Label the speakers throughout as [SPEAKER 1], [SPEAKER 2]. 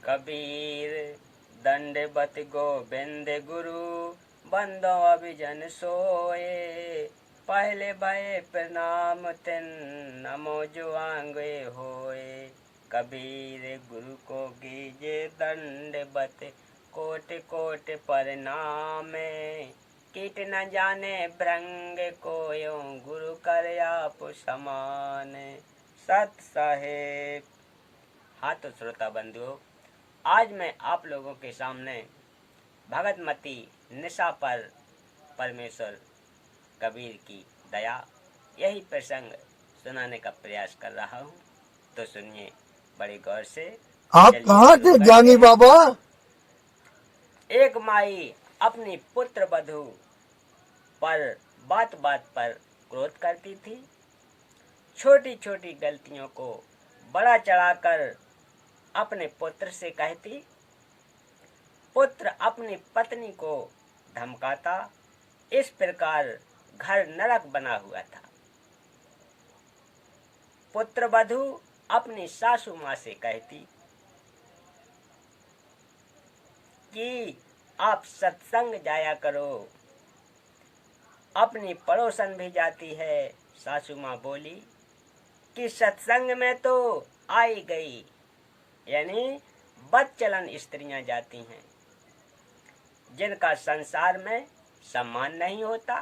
[SPEAKER 1] कबीर दंडवत गोविंद गुरु बंदो अभिजन सोए। पहले भय प्रणाम तिन नमो जुआंगे होए। कबीर गुरु को कीजे दंडवत कोट कोट प्रणाम। कीट न जाने भृंग कोयो गुरु कर आप समान। सत साहेब। हाँ तो श्रोता बंधुओं, आज मैं आप लोगों के सामने भगतमती निशा पर परमेश्वर कबीर की दया यही प्रसंग सुनाने का प्रयास कर रहा हूँ। तो सुनिए बड़े गौर से।
[SPEAKER 2] आप कहाँ थे ज्ञानी बाबा?
[SPEAKER 1] एक माई अपनी पुत्र वधू पर बात बात पर क्रोध करती थी। छोटी छोटी गलतियों को बड़ा चढ़ाकर अपने पुत्र से कहती। पुत्र अपनी पत्नी को धमकाता। इस प्रकार घर नरक बना हुआ था। पुत्र वधू अपनी सासू माँ से कहती कि आप सत्संग जाया करो। अपनी पड़ोसन भी जाती है। सासू माँ बोली कि सत्संग में तो आई गई, यानी बदचलन स्त्रियां जाती हैं जिनका संसार में सम्मान नहीं होता,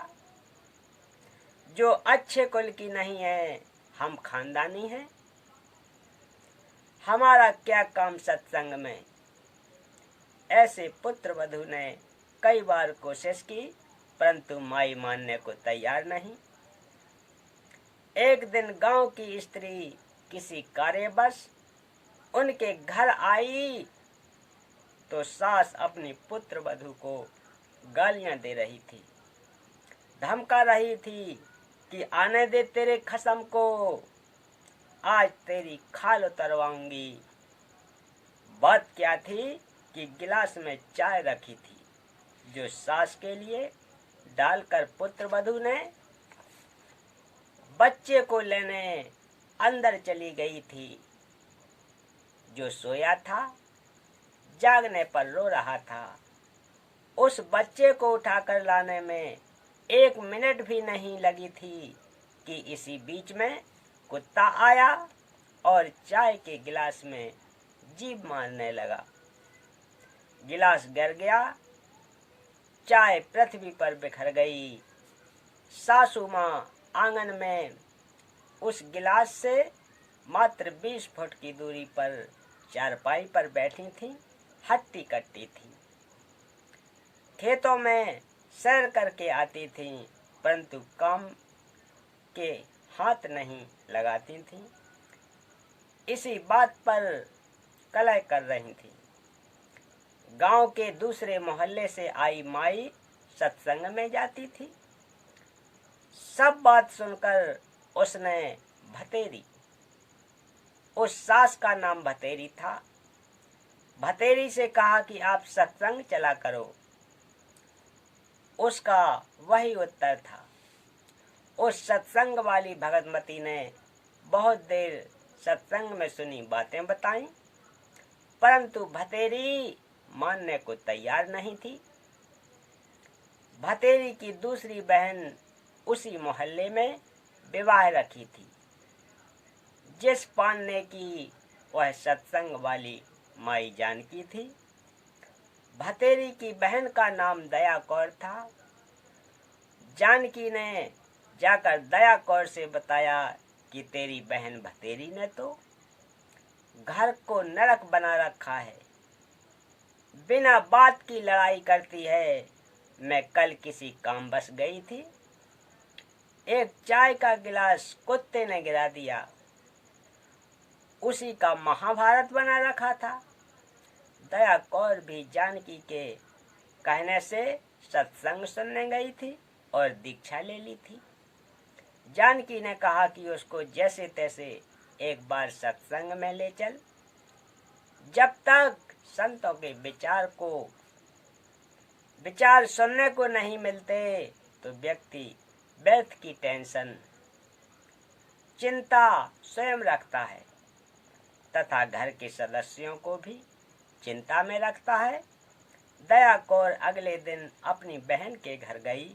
[SPEAKER 1] जो अच्छे कुल की नहीं है। हम खानदानी हैं, हमारा क्या काम सत्संग में। ऐसे पुत्र वधू ने कई बार कोशिश की, परंतु माई मानने को तैयार नहीं। एक दिन गांव की स्त्री किसी कार्यवश उनके घर आई तो सास अपनी पुत्र वधू को गालियां दे रही थी, धमका रही थी कि आने दे तेरे खसम को, आज तेरी खाल उतरवाऊंगी। बात क्या थी कि गिलास में चाय रखी थी जो सास के लिए डालकर पुत्र वधू ने बच्चे को लेने अंदर चली गई थी। जो सोया था, जागने पर रो रहा था। उस बच्चे को उठाकर लाने में 1 मिनट भी नहीं लगी थी कि इसी बीच में कुत्ता आया और चाय के गिलास में जीभ मारने लगा। गिलास गिर गया, चाय पृथ्वी पर बिखर गई। सासू माँ आंगन में उस गिलास से मात्र 20 फुट की दूरी पर चारपाई पर बैठी थी, हट्टी कट्टी थी। खेतों में सैर करके आती थी, परंतु काम के हाथ नहीं लगाती थी। इसी बात पर कलह कर रही थी। गांव के दूसरे मोहल्ले से आई माई सत्संग में जाती थी। सब बात सुनकर उसने भतेरी, उस सास का नाम भतेरी था, भतेरी से कहा कि आप सत्संग चला करो। उसका वही उत्तर था। उस सत्संग वाली भगतमती ने बहुत देर सत्संग में सुनी बातें बताई, परंतु भतेरी मानने को तैयार नहीं थी। भतेरी की दूसरी बहन उसी मोहल्ले में विवाह रखी थी, जिस पालने की वह सत्संग वाली माई जानकी थी। भतेरी की बहन का नाम दया कौर था। जानकी ने जाकर दया कौर से बताया कि तेरी बहन भतेरी ने तो घर को नरक बना रखा है, बिना बात की लड़ाई करती है। मैं कल किसी काम बस गई थी, एक चाय का गिलास कुत्ते ने गिरा दिया, उसी का महाभारत बना रखा था। दया कौर भी जानकी के कहने से सत्संग सुनने गई थी और दीक्षा ले ली थी। जानकी ने कहा कि उसको जैसे तैसे एक बार सत्संग में ले चल। जब तक संतों के विचार सुनने को नहीं मिलते तो व्यक्ति व्यर्थ की टेंशन, चिंता स्वयं रखता है तथा घर के सदस्यों को भी चिंता में रखता है। दया कौर अगले दिन अपनी बहन के घर गई।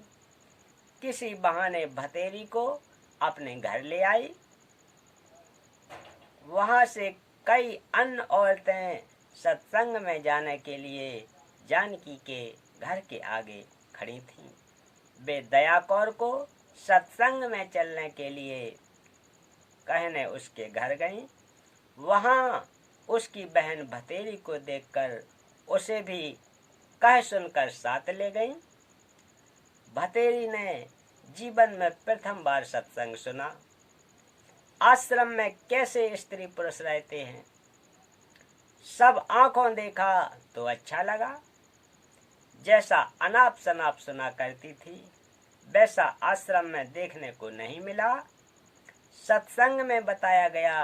[SPEAKER 1] किसी बहाने भतेरी को अपने घर ले आई। वहां से कई अन्य औरतें सत्संग में जाने के लिए जानकी के घर के आगे खड़ी थीं। वे दया कौर को सत्संग में चलने के लिए कहने उसके घर गईं। वहां उसकी बहन भतेरी को देखकर उसे भी कह सुनकर साथ ले गईं। भतेरी ने जीवन में प्रथम बार सत्संग सुना। आश्रम में कैसे स्त्री पुरुष रहते हैं सब आंखों देखा तो अच्छा लगा। जैसा अनाप शनाप सुना करती थी वैसा आश्रम में देखने को नहीं मिला। सत्संग में बताया गया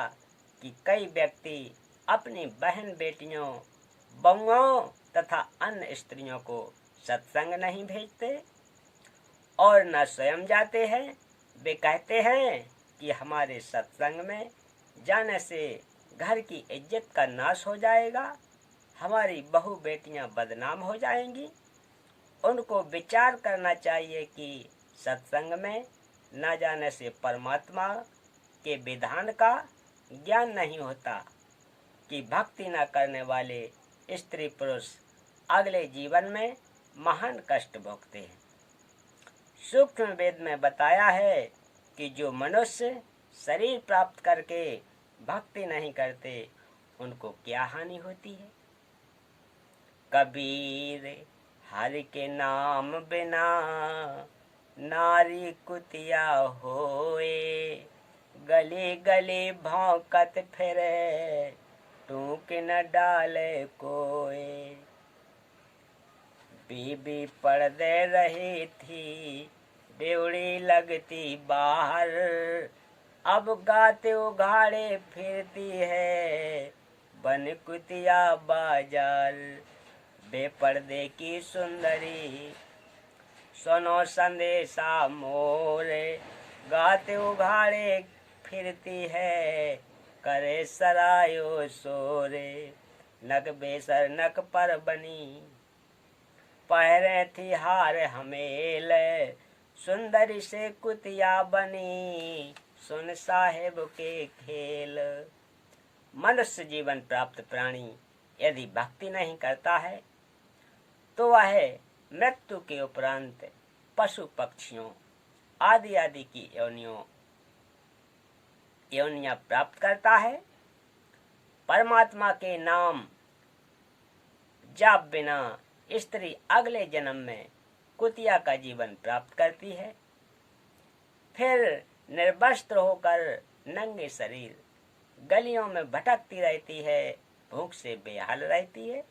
[SPEAKER 1] कि कई व्यक्ति अपनी बहन बेटियों बहुओं तथा अन्य स्त्रियों को सत्संग नहीं भेजते और न स्वयं जाते हैं। वे कहते हैं कि हमारे सत्संग में जाने से घर की इज्जत का नाश हो जाएगा, हमारी बहू बेटियां बदनाम हो जाएंगी। उनको विचार करना चाहिए कि सत्संग में न जाने से परमात्मा के विधान का ज्ञान नहीं होता कि भक्ति न करने वाले स्त्री पुरुष अगले जीवन में महान कष्ट भोगते हैं। सूक्ष्म वेद में बताया है कि जो मनुष्य शरीर प्राप्त करके भक्ति नहीं करते उनको क्या हानि होती है। कबीर हरि के नाम बिना नारी कुतिया होए, गली गली भौंकत फिरे टूक न डाले कोई। बीबी पर्दे रही थी बेवड़ी लगती बाहर, अब गाते उघाड़े फिरती है बन कुतिया बाजार। बेपर्दे की सुंदरी सुनो संदेशा मोरे, गाते उघाड़े फिरती है करे सरायो सोरे। नक बेसर नक पर बनी पहरे थी हार हमेल, सुंदरी से कुतिया बनी सुन साहेब के खेल। मनुष्य जीवन प्राप्त प्राणी यदि भक्ति नहीं करता है तो वह मृत्यु के उपरांत पशु पक्षियों आदि आदि की योनियां प्राप्त करता है। परमात्मा के नाम जाप बिना स्त्री अगले जन्म में कुतिया का जीवन प्राप्त करती है। फिर निर्वस्त्र होकर नंगे शरीर गलियों में भटकती रहती है, भूख से बेहाल रहती है।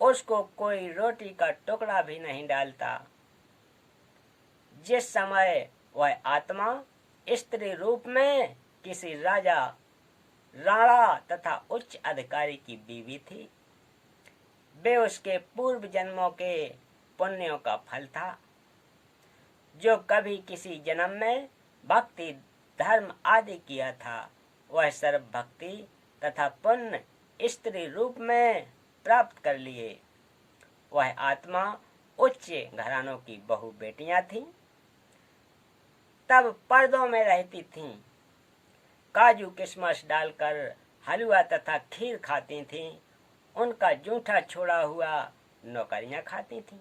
[SPEAKER 1] उसको कोई रोटी का टुकड़ा भी नहीं डालता। जिस समय वह आत्मा स्त्री रूप में किसी राजा राणा तथा उच्च अधिकारी की बीवी थी, वे उसके पूर्व जन्मों के पुण्यों का फल था। जो कभी किसी जन्म में भक्ति धर्म आदि किया था वह सर्व भक्ति तथा पुण्य स्त्री रूप में प्राप्त कर लिए। वह आत्मा उच्च घरानों की बहु बेटियां थीं, तब पर्दों में रहती थीं, काजू किशमिश डालकर हलवा तथा खीर खाती थीं, उनका जूठा छोड़ा हुआ नौकरियां खाती थीं।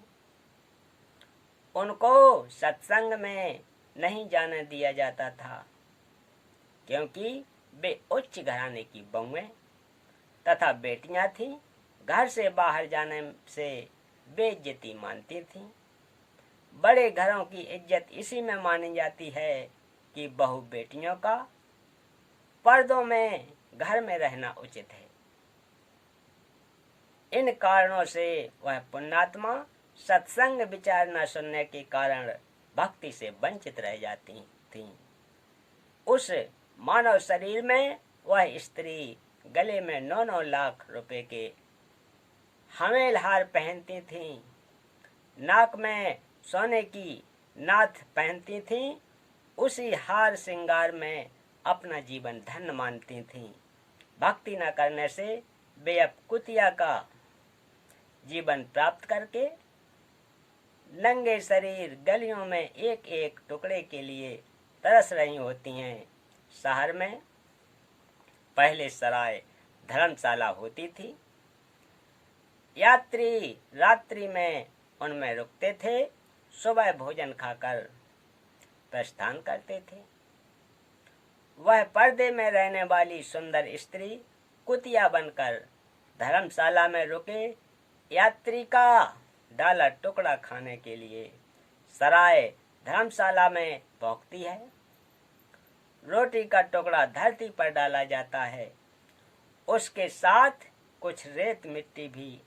[SPEAKER 1] उनको सत्संग में नहीं जाने दिया जाता था क्योंकि वे उच्च घराने की बहुएं तथा बेटियां थीं। घर से बाहर जाने से बेइज्जती मानती थीं। बड़े घरों की इज्जत इसी में मानी जाती है कि बहु बेटियों का पर्दों में घर में रहना उचित है। इन कारणों से वह पुण्यात्मा सत्संग विचार न सुनने के कारण भक्ति से वंचित रह जाती थीं। उस मानव शरीर में वह स्त्री गले में 9-9 लाख रुपए के हमेल हार पहनती थीं, नाक में सोने की नाथ पहनती थीं, उसी हार श्रृंगार में अपना जीवन धन्य मानती थीं। भक्ति न करने से वे अब कुतिया का जीवन प्राप्त करके नंगे शरीर गलियों में एक एक टुकड़े के लिए तरस रही होती हैं। शहर में पहले सराय धर्मशाला होती थी। यात्री रात्रि में उनमें रुकते थे, सुबह भोजन खाकर प्रस्थान करते थे। वह पर्दे में रहने वाली सुंदर स्त्री कुतिया बनकर धर्मशाला में रुके यात्री का डाला टुकड़ा खाने के लिए सराय धर्मशाला में पहुंचती है। रोटी का टुकड़ा धरती पर डाला जाता है, उसके साथ कुछ रेत मिट्टी भी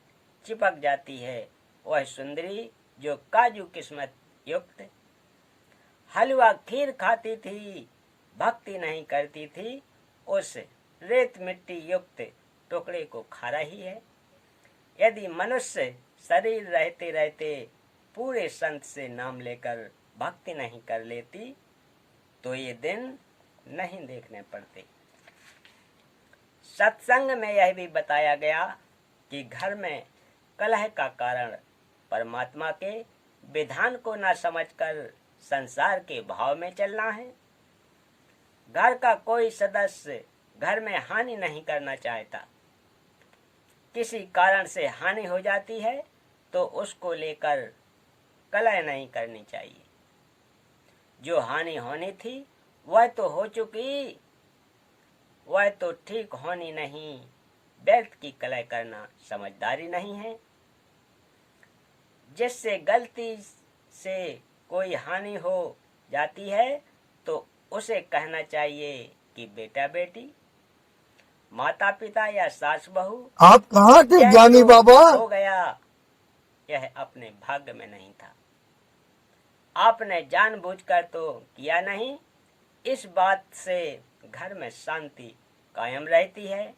[SPEAKER 1] चिपक जाती है। वह सुंदरी जो काजू किस्मत युक्त हलवा खीर खाती थी, भक्ति नहीं करती थी, उस रेत मिट्टी युक्त टुकड़े को खा रही है। यदि मनुष्य शरीर रहते रहते पूरे संत से नाम लेकर भक्ति नहीं कर लेती तो ये दिन नहीं देखने पड़ते। सत्संग में यह भी बताया गया कि घर में कलह का कारण परमात्मा के विधान को न समझकर संसार के भाव में चलना है। घर का कोई सदस्य घर में हानि नहीं करना चाहता। किसी कारण से हानि हो जाती है तो उसको लेकर कलह नहीं करनी चाहिए। जो हानि होनी थी वह तो हो चुकी, वह तो ठीक होनी नहीं। व्यर्थ की कलह करना समझदारी नहीं है। जिससे गलती से कोई हानि हो जाती है तो उसे कहना चाहिए कि बेटा बेटी, माता पिता या सास बहू,
[SPEAKER 2] आप कहाँ थे ज्ञानी बाबा?
[SPEAKER 1] हो गया यह अपने भाग्य में नहीं था। आपने जानबूझकर तो किया नहीं। इस बात से घर में शांति कायम रहती है।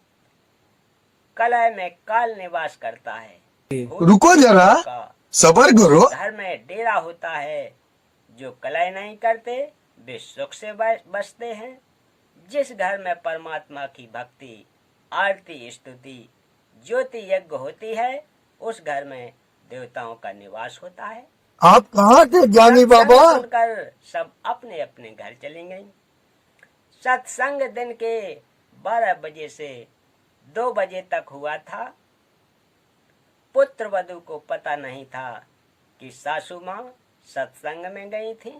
[SPEAKER 1] कलह में काल निवास करता है।
[SPEAKER 2] रुको जरा, सबर करो।
[SPEAKER 1] घर में डेरा होता है। जो कलह नहीं करते वे सुख से बसते हैं। जिस घर में परमात्मा की भक्ति, आरती, स्तुति, ज्योति यज्ञ होती है, उस घर में देवताओं का निवास होता है।
[SPEAKER 2] आप कहाँ थे ज्ञानी बाबा?
[SPEAKER 1] सुनकर सब अपने अपने घर चले गए। सत्संग दिन के 12 बजे से 2 बजे तक हुआ था। पुत्र वधू को पता नहीं था कि सासू माँ सत्संग में गई थी।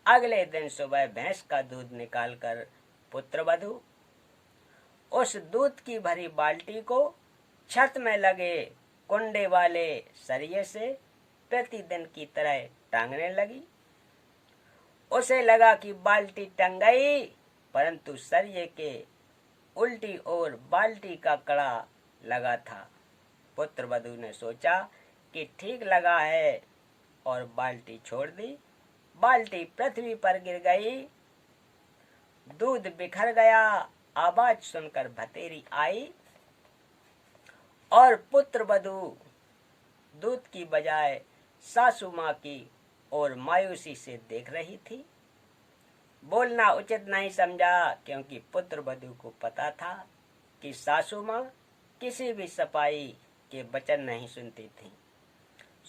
[SPEAKER 1] अगले दिन सुबह भैंस का दूध निकालकर पुत्र वधू उस दूध की भरी बाल्टी को छत में लगे कुंडे वाले सरिये से प्रतिदिन की तरह टांगने लगी। उसे लगा कि बाल्टी टंग गई, परंतु सरिये के उल्टी ओर बाल्टी का कड़ा लगा था। पुत्र वधू ने सोचा कि ठीक लगा है और बाल्टी छोड़ दी। बाल्टी पृथ्वी पर गिर गई, दूध बिखर गया। आवाज सुनकर भतेरी आई और पुत्र वधू दूध की बजाय सासू माँ की और मायूसी से देख रही थी। बोलना उचित नहीं समझा, क्योंकि पुत्र वधू को पता था कि सासू माँ किसी भी सफाई के वचन नहीं सुनती थी।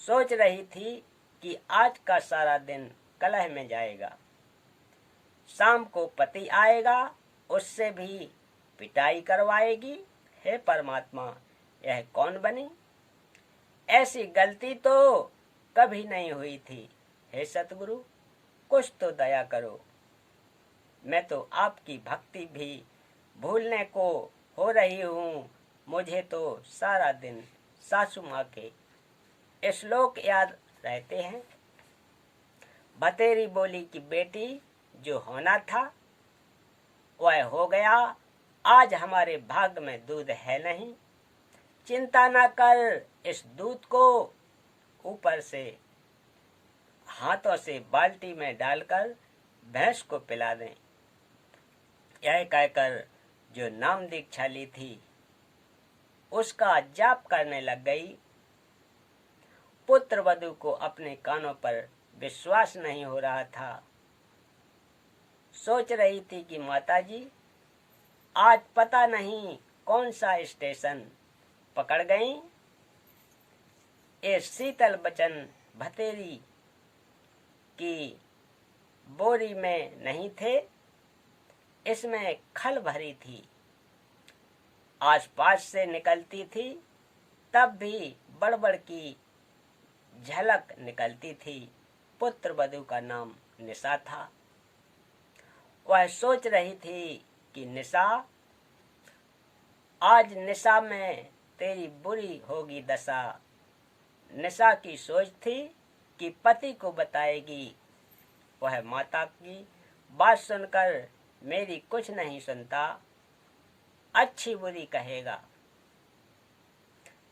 [SPEAKER 1] सोच रही थी कि आज का सारा दिन कलह में जाएगा। शाम को पति आएगा, उससे भी पिटाई करवाएगी। हे परमात्मा, यह कौन बनी? ऐसी गलती तो कभी नहीं हुई थी। हे सतगुरु, कुछ तो दया करो। मैं तो आपकी भक्ति भी भूलने को हो रही हूँ। मुझे तो सारा दिन सासू माँ के श्लोक याद रहते हैं। भतेरी बोली कि बेटी, जो होना था वह हो गया। आज हमारे भाग्य में दूध है नहीं। चिंता न कर, इस दूध को ऊपर से हाथों से बाल्टी में डालकर भैंस को पिला दें। यह कहकर जो नाम दीक्षा ली थी उसका जाप करने लग गई। पुत्र वधू को अपने कानों पर विश्वास नहीं हो रहा था। सोच रही थी कि माताजी, आज पता नहीं कौन सा स्टेशन पकड़ गई। ये शीतल बचन भतेरी की बोरी में नहीं थे, इसमें खल भरी थी। आसपास से निकलती थी तब भी बड़बड़ की झलक निकलती थी। पुत्र वधू का नाम निशा था। वह सोच रही थी कि निशा, आज निशा में तेरी बुरी होगी दशा। निशा की सोच थी कि पति को बताएगी। वह माता की बात सुनकर मेरी कुछ नहीं सुनता, अच्छी बुरी कहेगा।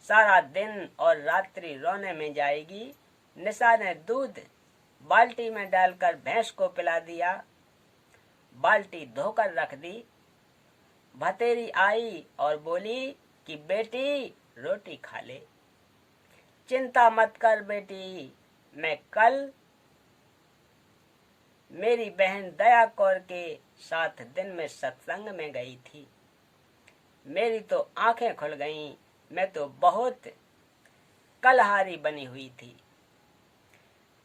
[SPEAKER 1] सारा दिन और रात्रि रोने में जाएगी। निशा ने दूध बाल्टी में डालकर भैंस को पिला दिया। बाल्टी धोकर रख दी। भतेरी आई और बोली कि बेटी रोटी खा ले। चिंता मत कर बेटी, मैं कल मेरी बहन दया कौर के साथ दिन में सत्संग में गई थी। मेरी तो आंखें खुल गईं। मैं तो बहुत कलहारी बनी हुई थी।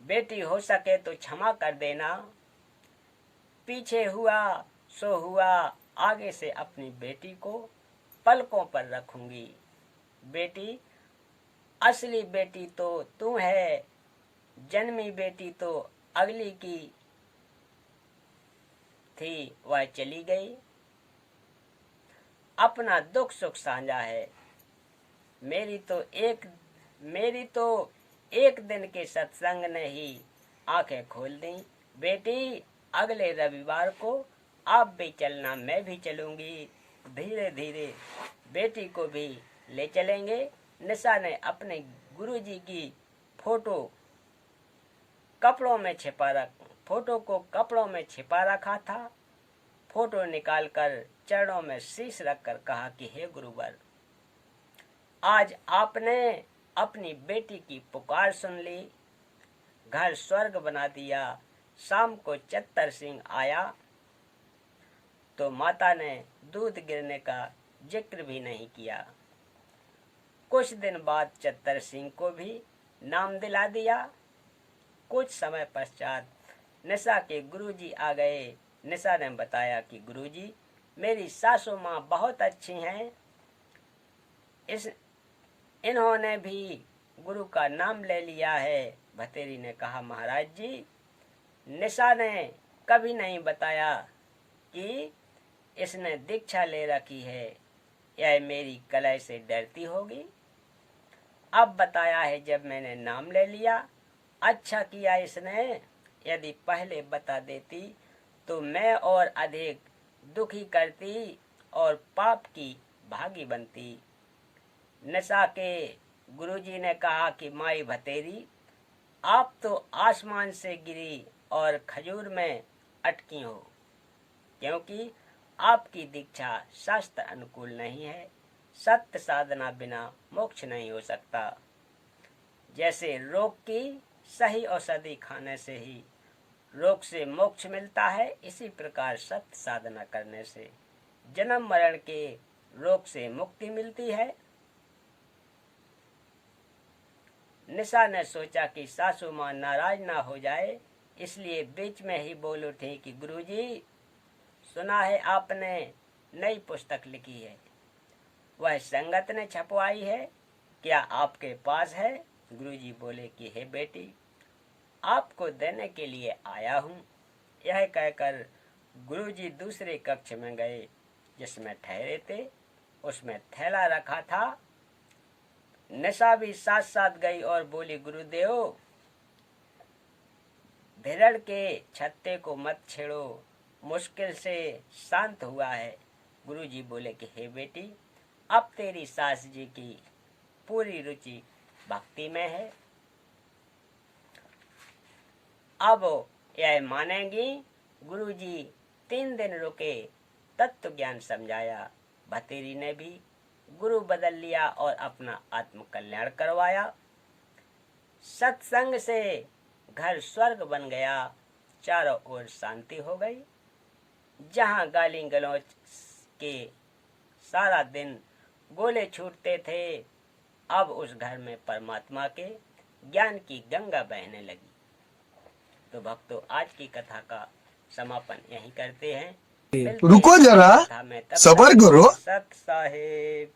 [SPEAKER 1] बेटी हो सके तो क्षमा कर देना। पीछे हुआ सो हुआ, आगे से अपनी बेटी को पलकों पर रखूंगी। बेटी, असली बेटी तो तू है, जन्मी बेटी तो अगली की थी। वह चली गई, अपना दुख सुख साझा है। मेरी तो एक दिन के सत्संग ने ही आंखें खोल दी। बेटी, अगले रविवार को आप भी चलना, मैं भी चलूंगी। धीरे धीरे बेटी को भी ले चलेंगे। निशा ने अपने गुरुजी की फोटो को कपड़ों में छिपा रखा था। फोटो निकालकर चरणों में शीश रखकर कहा कि हे गुरुवर, आज आपने अपनी बेटी की पुकार सुन ली, घर स्वर्ग बना दिया। शाम को चत्तर सिंह आया तो माता ने दूध गिरने का जिक्र भी नहीं किया। कुछ दिन बाद चत्तर सिंह को भी नाम दिला दिया। कुछ समय पश्चात निशा के गुरुजी आ गए। निशा ने बताया कि गुरुजी, मेरी सासू माँ बहुत अच्छी हैं। इन्होंने भी गुरु का नाम ले लिया है। भतेरी ने कहा, महाराज जी, निशा ने कभी नहीं बताया कि इसने दीक्षा ले रखी है। यह मेरी कलह से डरती होगी। अब बताया है जब मैंने नाम ले लिया। अच्छा किया इसने। यदि पहले बता देती तो मैं और अधिक दुखी करती और पाप की भागी बनती। निशा के गुरुजी ने कहा कि माई भतेरी, आप तो आसमान से गिरी और खजूर में अटकी हो, क्योंकि आपकी दीक्षा शास्त्र अनुकूल नहीं है। सत्य साधना बिना मोक्ष नहीं हो सकता। जैसे रोग की सही औषधि खाने से ही रोग से मोक्ष मिलता है, इसी प्रकार सत्य साधना करने से जन्म मरण के रोग से मुक्ति मिलती है। निशा ने सोचा कि सासू माँ नाराज ना हो जाए, इसलिए बीच में ही बोल उठी कि गुरुजी, सुना है आपने नई पुस्तक लिखी है, वह संगत ने छपवाई है, क्या आपके पास है? गुरुजी बोले कि हे बेटी, आपको देने के लिए आया हूँ। यह कहकर गुरुजी दूसरे कक्ष में गए जिसमें ठहरे थे। उसमें थैला रखा था। निशा भी साथ साथ गई और बोली, गुरुदेव, भिरड़ के छत्ते को मत छेड़ो, मुश्किल से शांत हुआ है। गुरुजी बोले कि हे बेटी, अब तेरी सास जी की पूरी रुचि भक्ति में है, अब यह मानेंगी। गुरुजी 3 दिन रुके, तत्व ज्ञान समझाया। भतेरी ने भी गुरु बदल लिया और अपना आत्म कल्याण करवाया। सत्संग से घर स्वर्ग बन गया। चारों ओर शांति हो गई। जहाँ गाली गलौज के सारा दिन गोले छूटते थे, अब उस घर में परमात्मा के ज्ञान की गंगा बहने लगी। तो भक्तों, आज की कथा का समापन यहीं करते हैं।
[SPEAKER 2] रुको जरा,
[SPEAKER 1] कथा में तब
[SPEAKER 2] सब्र
[SPEAKER 1] तक
[SPEAKER 2] करो।
[SPEAKER 1] सत साहेब।